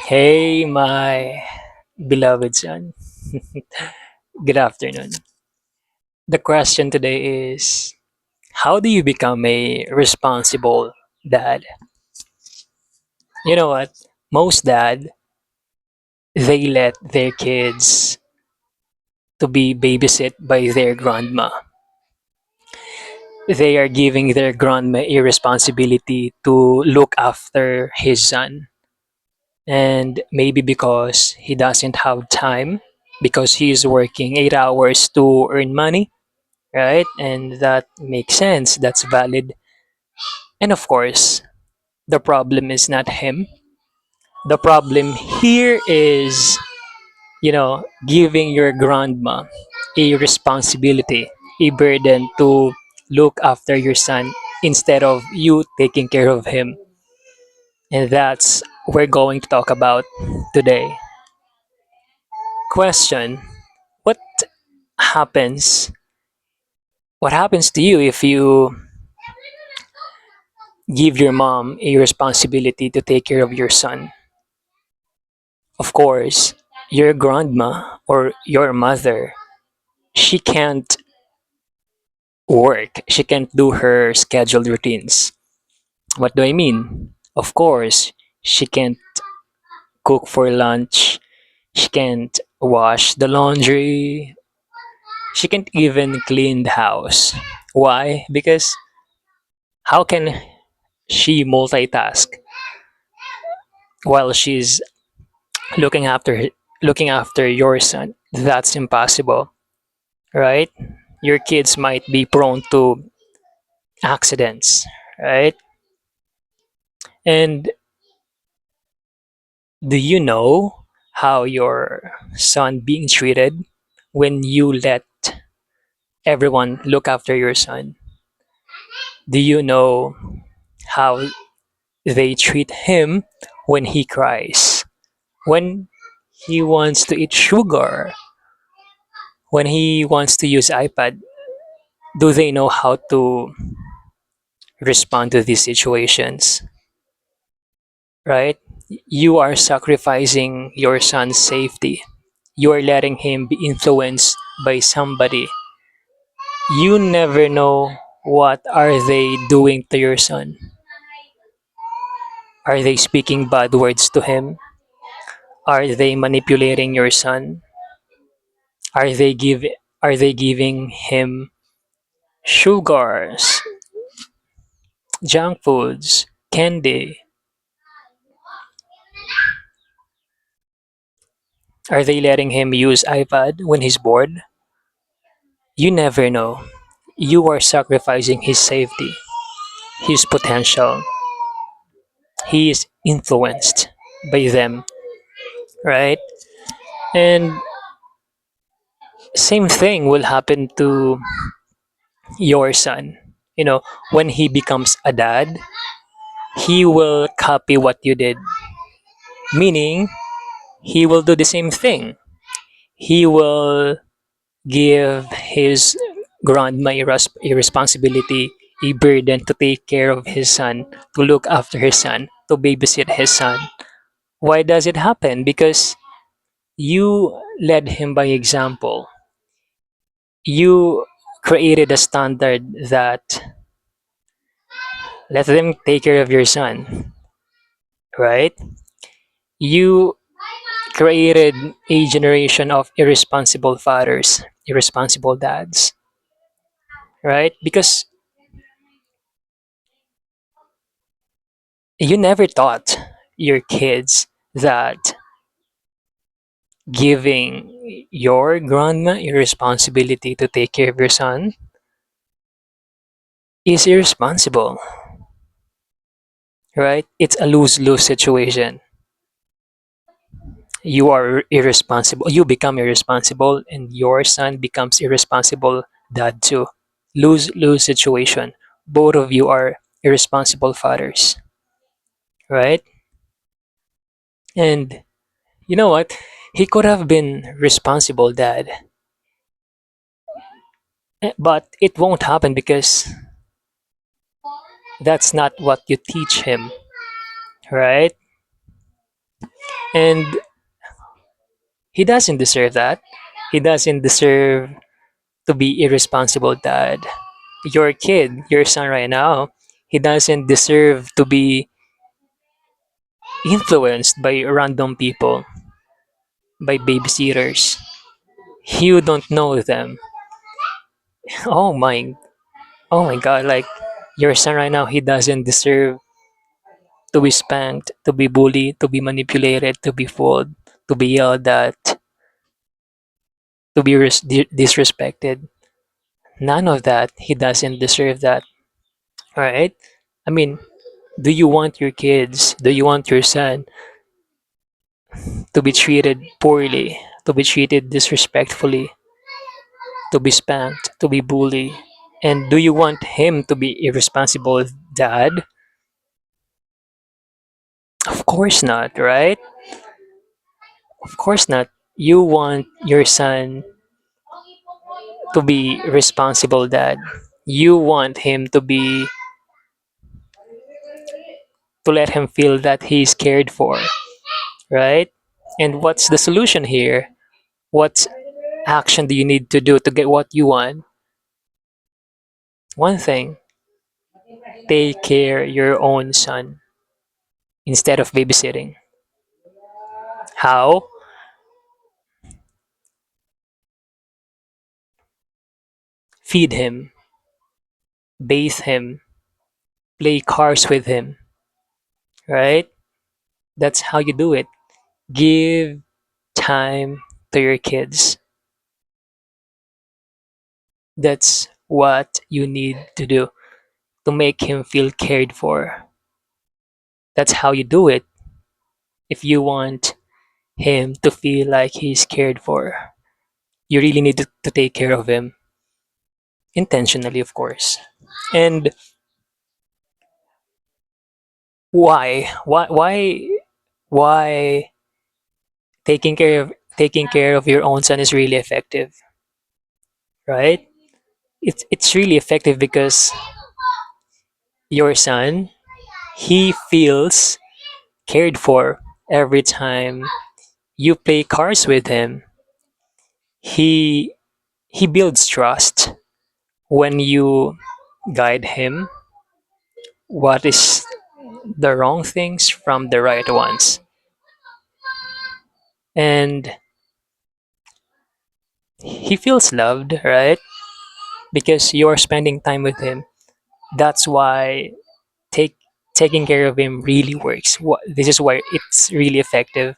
Hey, my beloved son. Good afternoon. The question today is, how do you become a responsible dad? You know what? Most dad, they let their kids to be babysit by their grandma. They are giving their grandma a responsibility to look after his son. And maybe because he doesn't have time, because he's working 8 hours to earn money, right? And that makes sense. That's valid. And of course, the problem is not him. The problem here is, giving your grandma a responsibility, a burden to look after your son instead of you taking care of him. And that's we're going to talk about today. Question: What happens? What happens to you if you give your mom a responsibility to take care of your son? Of course, your grandma or your mother, she can't work. She can't do her scheduled routines. What do I mean? Of course, she can't cook for lunch. She can't wash the laundry. She can't even clean the house. Why? Because how can she multitask while she's looking after looking after your son? That's impossible, right? Your kids might be prone to accidents, right? And do you know how your son being treated when you let everyone look after your son? Do you know how they treat him when he cries? When he wants to eat sugar? When he wants to use iPad? Do they know how to respond to these situations? Right? You are sacrificing your son's safety. You are letting him be influenced by somebody. You never know what are they doing to your son. Are they speaking bad words to him? Are they manipulating your son? Are they giving him sugars, junk foods, candy? Are they letting him use iPad when he's bored? You never know. You are sacrificing his safety, his potential. He is influenced by them, right? And same thing will happen to your son. You know, when he becomes a dad, he will copy what you did, meaning he will do the same thing. He will give his grandma a responsibility, a burden to take care of his son, to look after his son, to babysit his son. Why does it happen? Because you led him by example. You created a standard that let them take care of your son, right? You created a generation of irresponsible fathers, irresponsible dads, right? Because you never taught your kids that giving your grandma a responsibility to take care of your son is irresponsible, right? It's a lose-lose situation. You are irresponsible, you become irresponsible, and your son becomes irresponsible dad too. Lose-lose situation. Both of you are irresponsible fathers, right? And you know what? He could have been responsible dad, but it won't happen because that's not what you teach him, right? And he doesn't deserve that. He doesn't deserve to be irresponsible dad. Your kid, your son right now, he doesn't deserve to be influenced by random people, by babysitters. You don't know them. Oh my, oh my God! Like your son right now, he doesn't deserve to be spanked, to be bullied, to be manipulated, to be fooled, to be yelled at, to be disrespected. None of that. He doesn't deserve that. All right. I mean, do you want your kids? Do you want your son to be treated poorly, to be treated disrespectfully, to be spanked, to be bullied? And do you want him to be irresponsible dad? Of course not, right? Of course not. You want your son to be responsible dad. You want him to let him feel that he's cared for, right? And what's the solution here? What action do you need to do to get what you want? One thing, take care your own son instead of babysitting. How? Feed him, bathe him, play cards with him, right? That's how you do it. Give time to your kids. That's what you need to do to make him feel cared for. That's how you do it if you want him to feel like he's cared for. You really need to take care of him intentionally, of course. And why? Why taking care of your own son is really effective, right? It's really effective because your son, he feels cared for every time you play cards with him. He he builds trust when you guide him what is the wrong things from the right ones. And he feels loved, right? Because you're spending time with him. That's why take taking care of him really works. This is why it's really effective.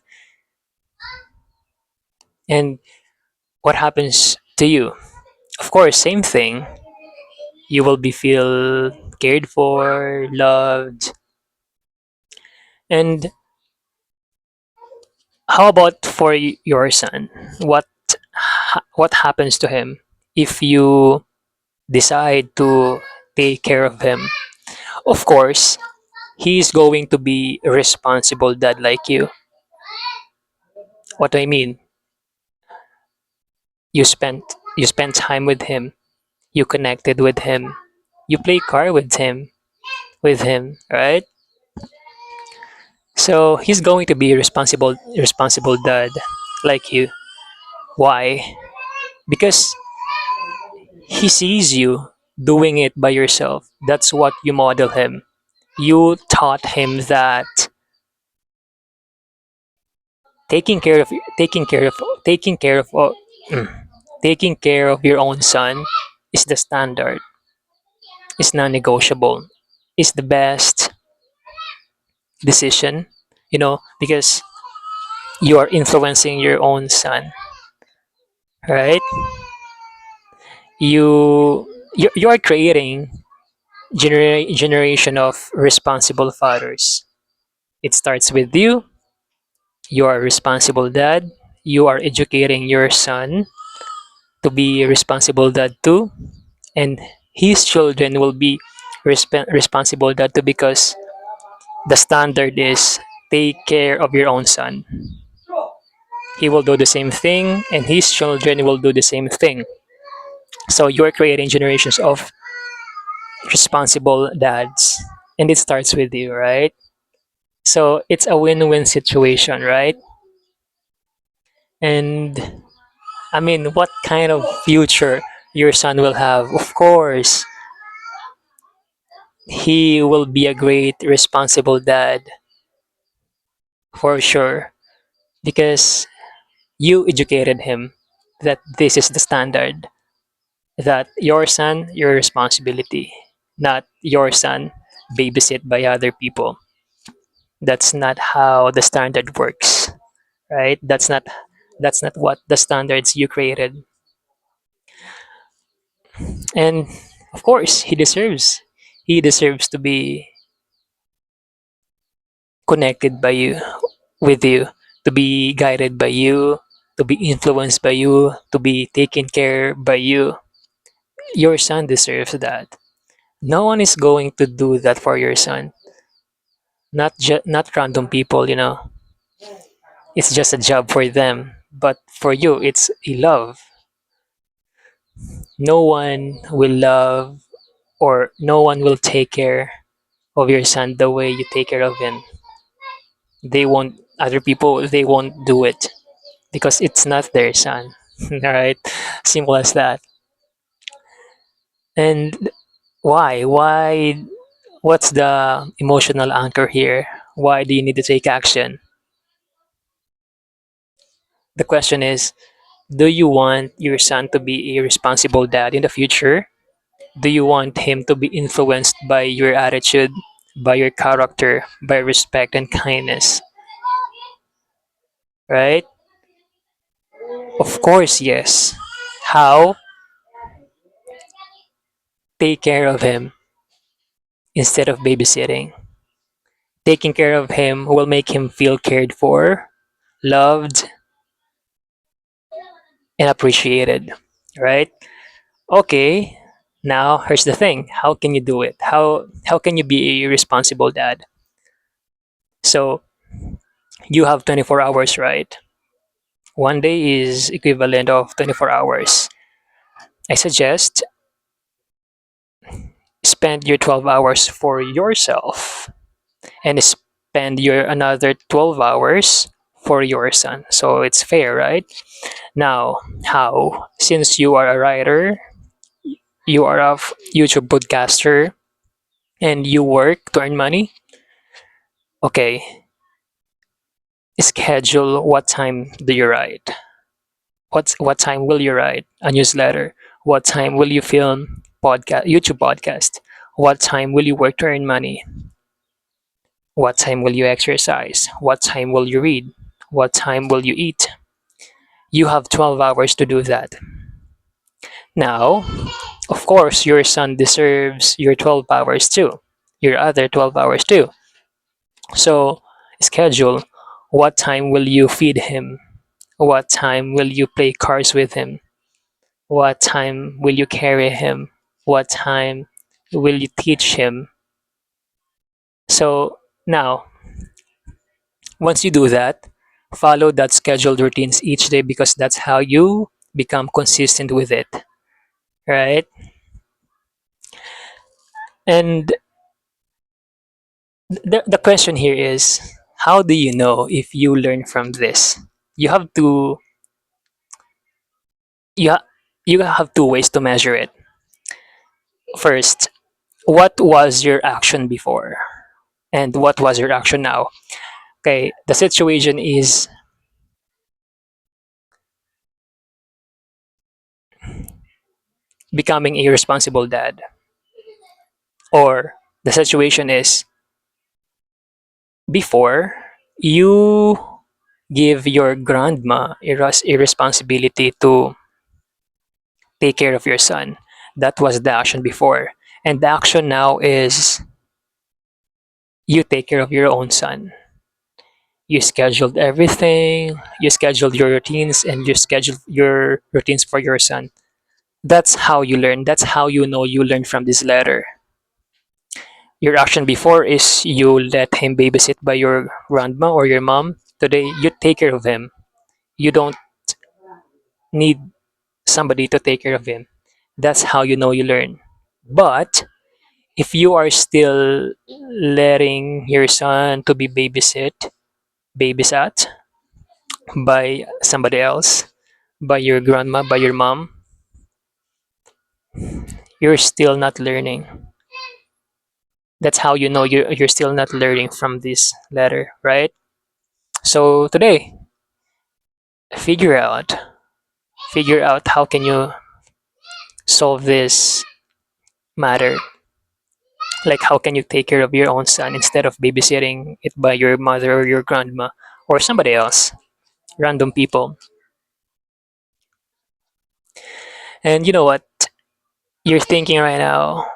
And what happens to you? Of course, same thing. You will be feel cared for, loved. And how about for your son? What happens to him if you decide to take care of him? Of course, he's going to be a responsible dad like you. What do I mean? You spent you spent time with him, you connected with him, you play car with him, right? So he's going to be a responsible dad like you. Why? Because he sees you doing it by yourself. That's what you model him. You taught him that taking care of taking care of taking care of taking care of your own son is the standard. It's non-negotiable. It's the best decision, because you are influencing your own son, right? You are creating generation of responsible fathers. It starts with you. You are a responsible dad. You are educating your son to be a responsible dad too, and his children will be responsible dad too because the standard is take care of your own son. He will do the same thing, and his children will do the same thing. So you're creating generations of responsible dads, and it starts with you, right? So it's a win-win situation, right? And I mean, what kind of future your son will have? Of course, he will be a great, responsible dad for sure because you educated him that this is the standard, that your son, your responsibility, not your son babysit by other people. That's not how the standard works, right? That's not what the standards you created. And of course, he deserves to be connected by you, with you, to be guided by you, to be influenced by you, to be taken care by you. Your son deserves that. No one is going to do that for your son. Not random people. It's just a job for them, but for you it's a love. No one will love, or no one will take care of your son the way you take care of him. They won't Other people, they won't do it because it's not their son. All right, simple as that. And why what's the emotional anchor here? Why do you need to take action? The question is, do you want your son to be a responsible dad in the future? Do you want him to be influenced by your attitude, by your character, by respect and kindness? Right? Of course, yes. How? Take care of him instead of babysitting. Taking care of him will make him feel cared for, loved, and appreciated. Right? Okay. Now, here's the thing. How can you do it? How can you be a responsible dad? So, you have 24 hours, right? One day is equivalent of 24 hours. I suggest spend your 12 hours for yourself and spend your another 12 hours for your son. So it's fair, right? Now, how? Since you are a writer, you are a YouTube podcaster, and you work to earn money, okay, schedule what time do you write? What time will you write a newsletter? What time will you film YouTube podcast? What time will you work to earn money? What time will you exercise? What time will you read? What time will you eat? You have 12 hours to do that. Now, of course, your son deserves your 12 hours too, your other 12 hours too. So, schedule what time will you feed him? What time will you play cards with him? What time will you carry him? What time will you teach him? So, now, once you do that, follow that scheduled routines each day because that's how you become consistent with it, right? And the question here is, how do you know if you learn from this? You have to you, ha- you have two ways to measure it. First, what was your action before? And what was your action now? Okay, the situation is becoming a responsible dad, or the situation is before you give your grandma a responsibility to take care of your son. That was the action before. And the action now is you take care of your own son. You scheduled everything, you scheduled your routines, and you scheduled your routines for your son. That's how you learn. That's how you know you learned from this letter. Your action before is you let him babysit by your grandma or your mom. Today, you take care of him. You don't need somebody to take care of him. That's how you know you learn. But if you are still letting your son to be babysat, by somebody else, by your grandma, by your mom, you're still not learning. That's how you know you're still not learning from this letter, right? So today, figure out figure out how can you solve this matter. Like how can you take care of your own son instead of babysitting it by your mother or your grandma or somebody else, random people. And you know what you're thinking right now?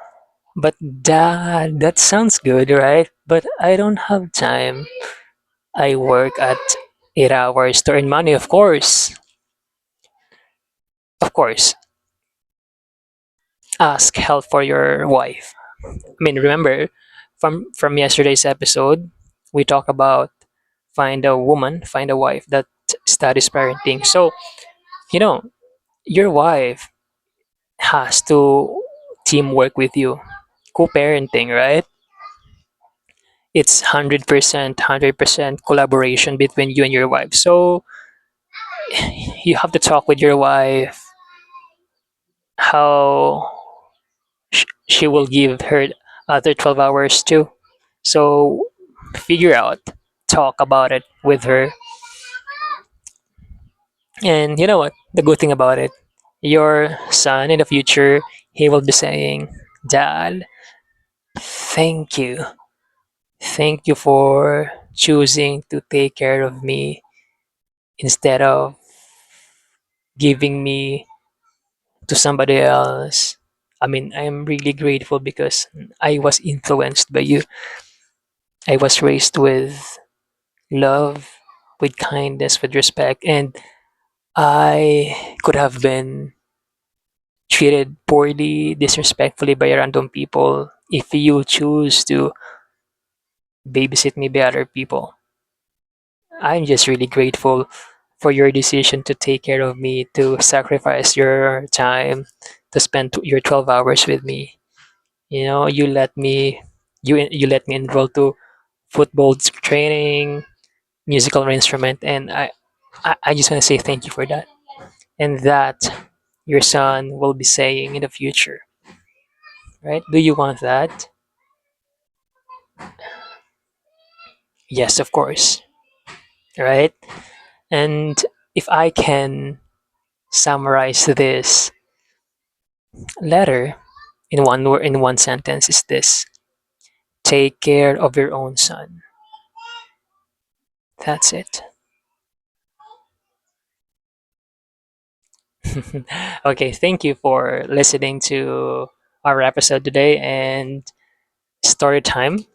But dad, that sounds good, right? But I don't have time. I work at 8 hours to earn money, of course. Of course, ask help for your wife. I mean, remember from yesterday's episode, we talk about find a woman, find a wife that studies parenting. So, you know, your wife has to teamwork with you. Co-parenting, right? It's 100% collaboration between you and your wife. So, you have to talk with your wife how she will give her other 12 hours too. So figure out, talk about it with her. And you know what? The good thing about it, your son in the future, he will be saying, Dad, thank you. Thank you for choosing to take care of me instead of giving me to somebody else. I mean, I'm really grateful because I was influenced by you. I was raised with love, with kindness, with respect, and I could have been treated poorly, disrespectfully by random people if you choose to babysit me by other people. I'm just really grateful for your decision to take care of me, to sacrifice your time, to spend your 12 hours with me. You know, you let me enroll to football training, musical instrument, and I just want to say thank you for that. And that your son will be saying in the future, right? Do you want that? Yes, of course, right? And if I can summarize this letter in one word, in one sentence, is this: take care of your own son. That's it. Okay, thank you for listening to our episode today and story time.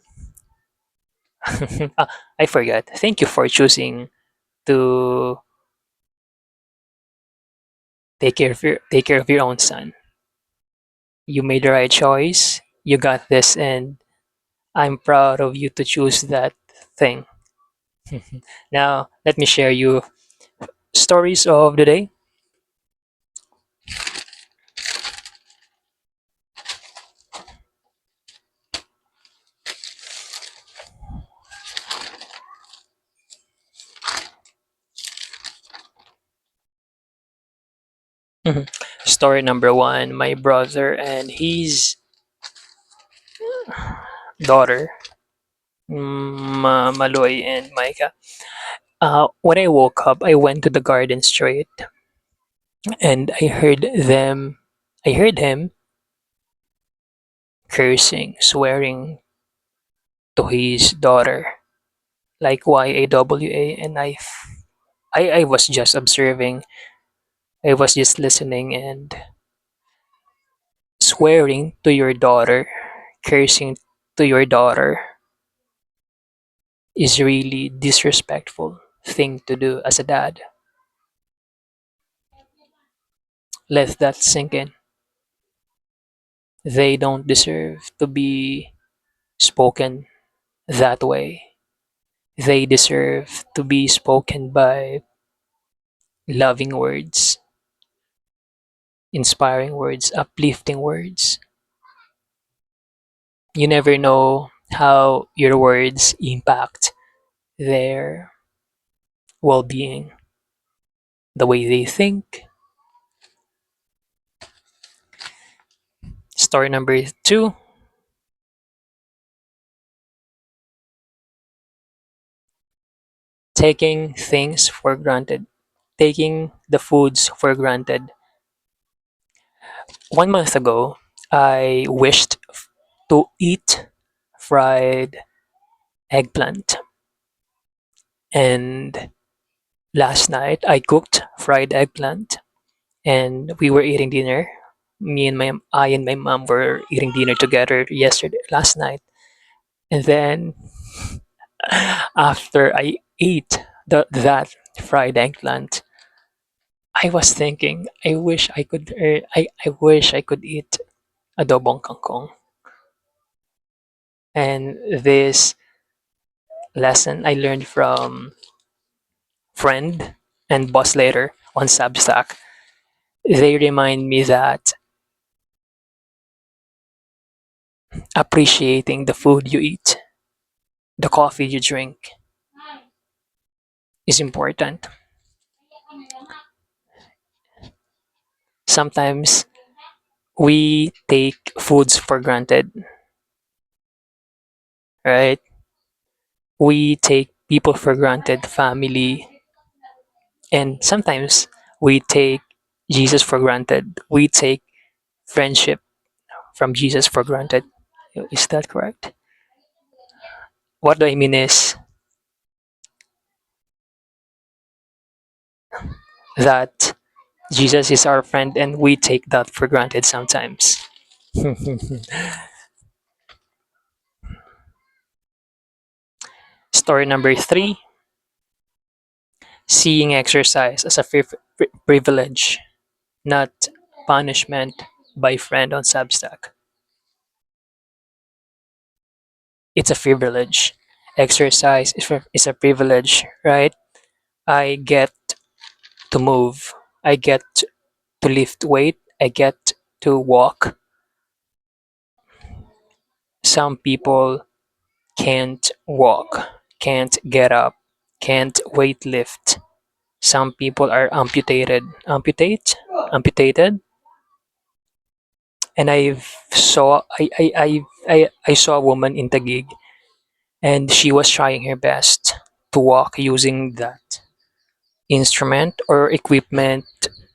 Ah, I forgot. Thank you for choosing to take care of your own son. You made the right choice. You got this, and I'm proud of you to choose that thing. Now, let me share you stories of the day. Mhm. Story number one: my brother and his daughter, Maloy and Micah. When I woke up, I went to the garden straight, and I heard him cursing, swearing to his daughter, like YAWA, and I was just observing. I was just listening and swearing to your daughter, cursing to your daughter is really disrespectful thing to do as a dad. Let that sink in. They don't deserve to be spoken that way. They deserve to be spoken by loving words, inspiring words, uplifting words. You never know how your words impact their well being. the way they think. Story number two, taking things for granted, taking the foods for granted. 1 month ago, I wished to eat fried eggplant. And last night, I cooked fried eggplant and we were eating dinner. I and my mom were eating dinner together last night. And then after I ate that fried eggplant, I was thinking, I wish I could eat adobong kangkong. And this lesson I learned from friend and boss later on Substack. They remind me that appreciating the food you eat, the coffee you drink, is important. Sometimes we take foods for granted, right? We take people for granted, family, and sometimes we take Jesus for granted. We take friendship from Jesus for granted. Is that correct? What do I mean is that Jesus is our friend and we take that for granted sometimes. Story number three, seeing exercise as a privilege, not punishment, by friend on Substack. It's a privilege. Exercise is a privilege, right? I get to move. I get to lift weight. I get to walk. Some people can't walk, can't get up, can't weight lift. Some people are amputated. And I saw a woman in Taguig, and she was trying her best to walk using that instrument or equipment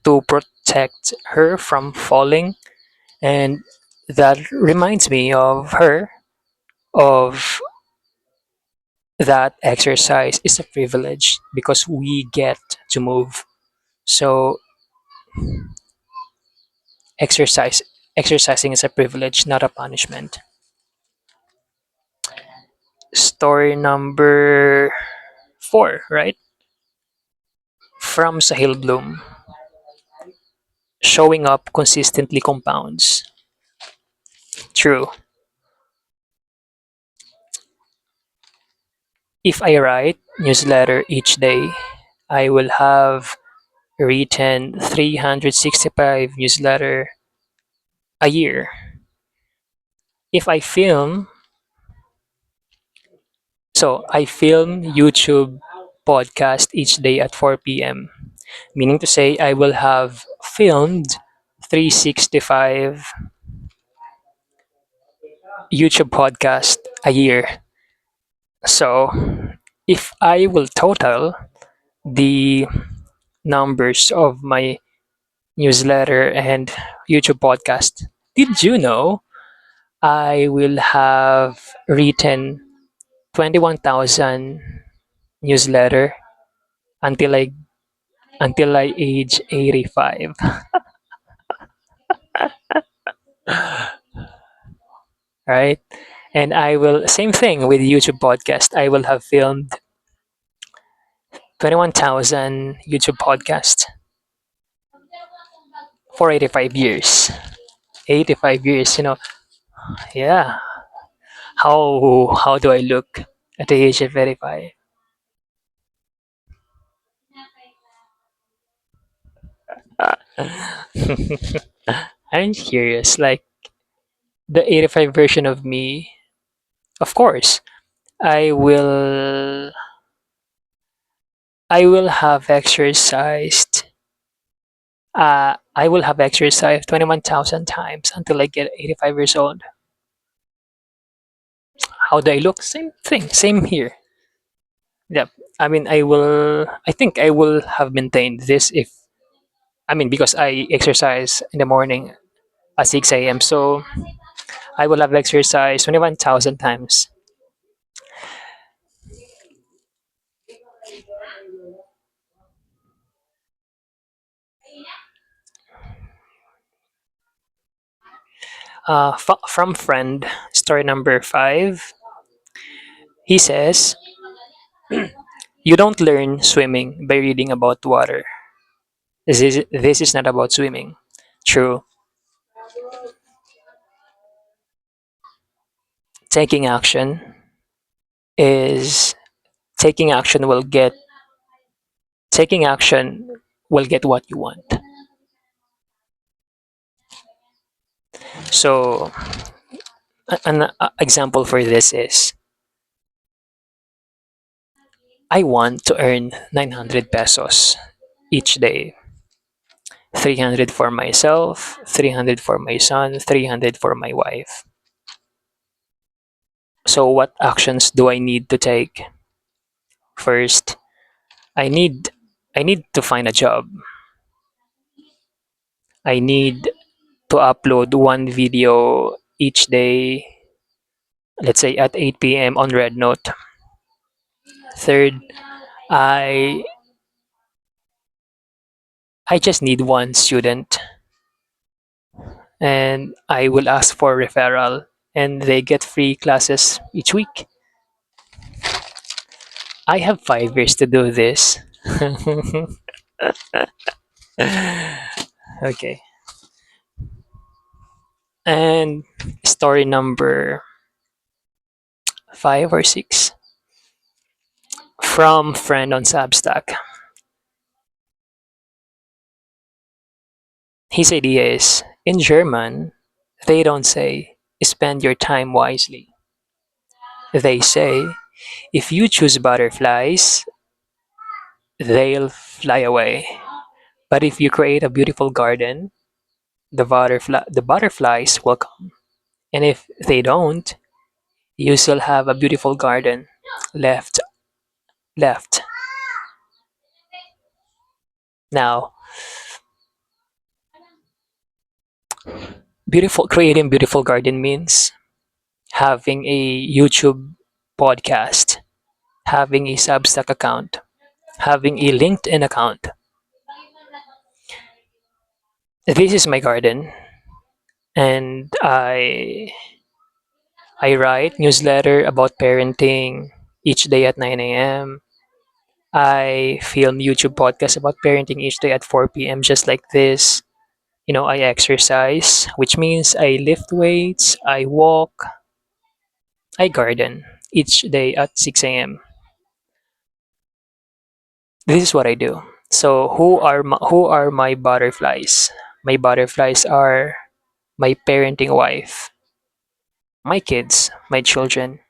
to protect her from falling. And that reminds me of her, of that exercise is a privilege because we get to move. So exercise exercising is a privilege, not a punishment. Story number four, right? From Sahil Bloom, showing up consistently compounds. True. If I write newsletter each day, I will have written 365 newsletter a year. If I film, I film YouTube podcast each day at 4 p.m. Meaning to say I will have filmed 365 YouTube podcast a year. So if I will total the numbers of my newsletter and YouTube podcast, did you know I will have written 21,000 newsletter until I age 85, right? And I will same thing with YouTube podcast. I will have filmed 21,000 YouTube podcast for 85 years. 85 years, yeah. How do I look at the age of 85? I'm curious, like the 85 version of me, of course, I will I will have exercised I will have exercised 21,000 times until I get 85 years old. How do I look? Same thing, same here. Yep. I mean, I think I will have maintained this if, I mean, because I exercise in the morning at 6 a.m. So I will have exercised 21,000 times. From friend, story number 5. He says, "You don't learn swimming by reading about water. This is not about swimming." True. Taking action is taking action will get taking action will get what you want. So an example for this is, I want to earn 900 pesos each day. 300 for myself, 300 for my son, 300 for my wife. So what actions do I need to take? First, I need I need to find a job. I need to upload one video each day, let's say at 8 p.m. on Red Note. Third, I I just need one student, and I will ask for referral, and they get free classes each week. I have 5 years to do this. Okay. And story number 5 or 6 from friend on Substack. His idea is, in German, they don't say spend your time wisely. They say if you choose butterflies, they'll fly away. But if you create a beautiful garden, the butterflies will come. And if they don't, you still have a beautiful garden left left. Now, beautiful creating beautiful garden means having a YouTube podcast, having a Substack account, having a LinkedIn account. This is my garden, and I write newsletter about parenting each day at 9 a.m. I film YouTube podcast about parenting each day at 4 p.m. just like this. I exercise, which means I lift weights, I walk, I garden each day at 6 a.m. This is what I do. So who are my butterflies? My butterflies are my parenting wife, my kids, my children.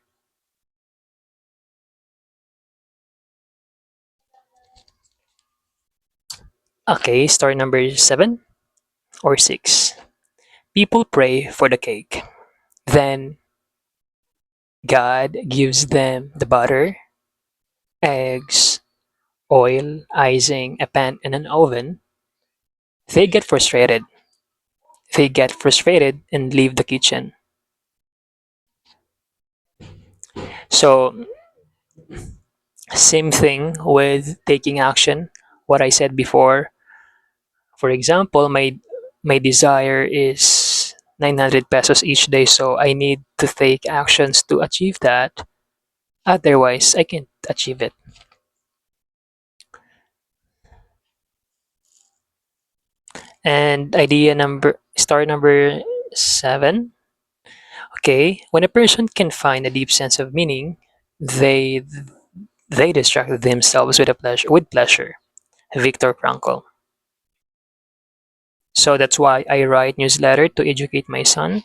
Okay, story number 7 or 6. People pray for the cake. Then God gives them the butter, eggs, oil, icing, a pan, and an oven. They get frustrated. They get frustrated and leave the kitchen. So, same thing with taking action. What I said before, for example, my desire is 900 pesos each day, so I need to take actions to achieve that. Otherwise, I can't achieve it. And story number 7. Okay, when a person can find a deep sense of meaning, they they distract themselves with pleasure. Viktor Frankl. So that's why I write newsletter to educate my son.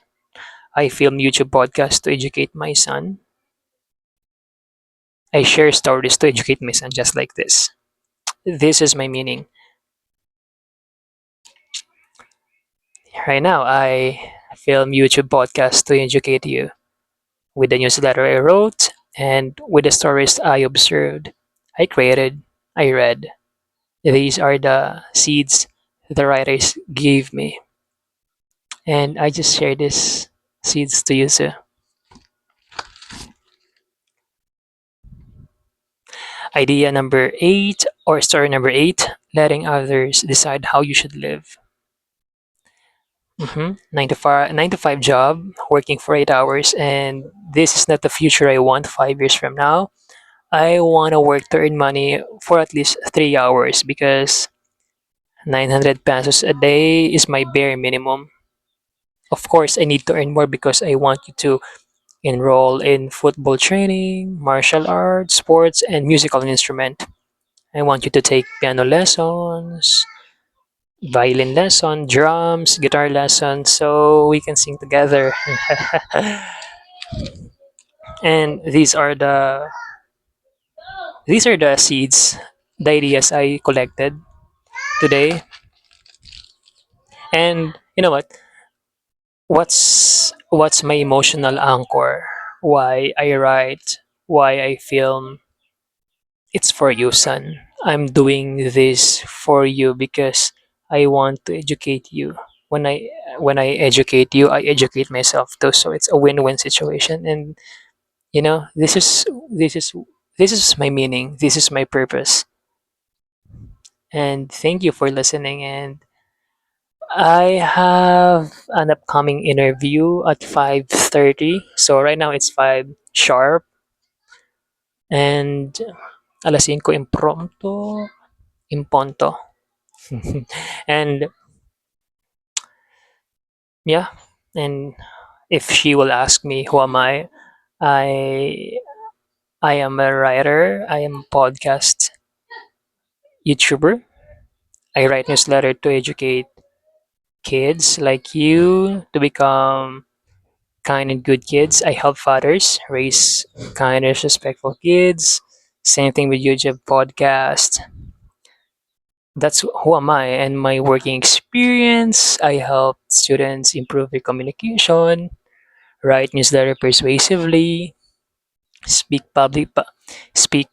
I film YouTube podcast to educate my son. I share stories to educate my son, just like this. This is my meaning. Right now, I film YouTube podcasts to educate you with the newsletter I wrote and with the stories I observed, I created, I read. These are the seeds the writers gave me, and I just share these seeds to you too. Idea number 8, or story number 8, letting others decide how you should live. 9 to 5 job, working for 8 hours, and this is not the future I want 5 years from now. I want to work to earn money for at least 3 hours because 900 pesos a day is my bare minimum. Of course, I need to earn more because I want you to enroll in football training, martial arts, sports, and musical instrument. I want you to take piano lessons, violin lesson, drums, guitar lessons, so we can sing together. And these are the seeds, the ideas I collected today. And you know what? What's my emotional anchor? Why I write, why I film. It's for you, son. I'm doing this for you because I want to educate you. When I educate you, I educate myself too. So it's a win-win situation. And this is my meaning. This is my purpose. And thank you for listening. And I have an upcoming interview at 5:30. So right now it's 5 sharp and alas 5 impromptu, imponto. And yeah, and if she will ask me who am I I am a writer, I am a podcast YouTuber. I write newsletter to educate kids like you to become kind and good kids. I help fathers raise kind and respectful kids. Same thing with YouTube podcast. That's who am I and my working experience. I help students improve their communication, write newsletter persuasively, speak public, speak,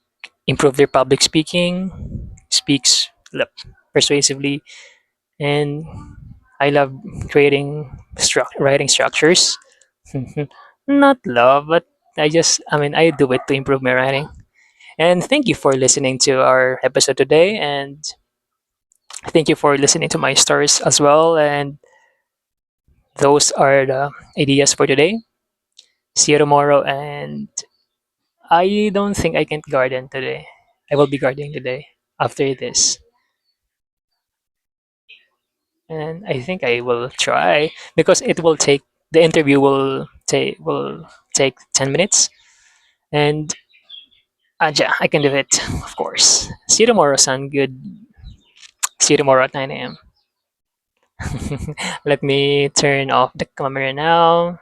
improve their public speaking, speaks persuasively, and I love creating writing structures. Not love, but I do it to improve my writing. And thank you for listening to our episode today. And thank you for listening to my stories as well. And those are the ideas for today. See you tomorrow. And I don't think I can garden today. I will be gardening today after this. And I think I will try because the interview will take 10 minutes. And yeah, I can do it, of course. See you tomorrow, son. Good. See you tomorrow at 9 a.m. Let me turn off the camera now.